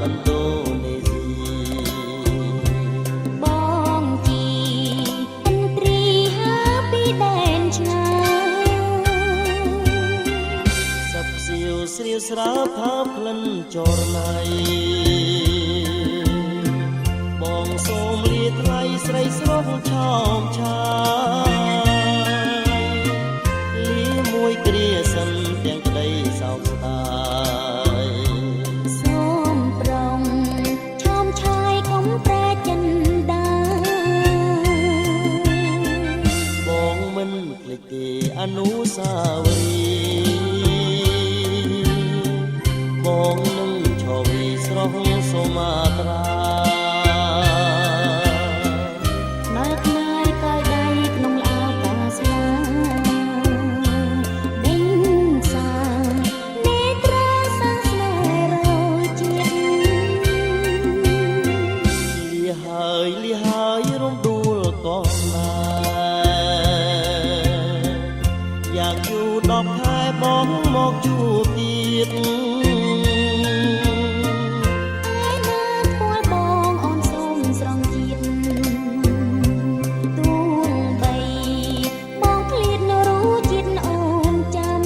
ឥណ្ឌូនេស៊ីបងជីឥន្ទ្រីហើពីដែនឆ្ងាយសັບសៀវស្រៀវស្រាផើផ្លិនចរណៃបងសូមលាថ្លៃស្រីស្រុកឆោមឆាយលាមួយគ្រាសិនទាំងក្តីសោកស្ដាយសូមប្រងឆោមឆាយកុំប្រែចិនដាបងមិនភ្លេចទេអនុស្សាវរីយ៍បងនឹងឈរវីស្រស់សូមាត្រាហើយរំដួលក៏ស្នេហ៍យ៉ាងយូរ10ខែបងមកជួបទៀតឯណាធ្វើបងអូនសូមស្រង់ជាតិទូបីបងឃ្លាតនៅរੂជាតិអូនចាំ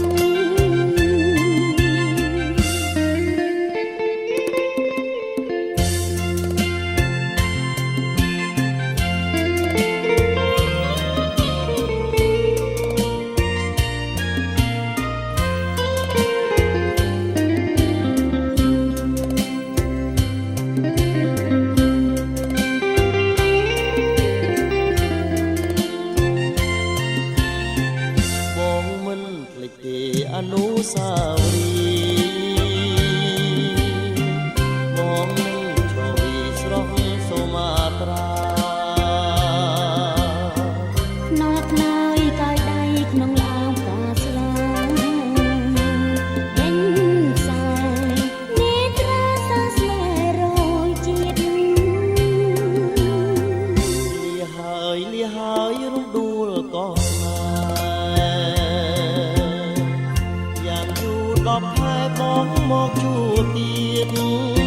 អនុស្សាវរីយ៍បងនឹងឈរវីស្រស់សូមាត្រាខ្នល់ខ្នើយកោយដៃក្នុងឡោមការស្លាដេញខ្សែនេត្រាសាស្នេហ៍រយជាតិលាហើយរំដួលក៏ស្នេហ៍10ខែបងមកជួបទៀត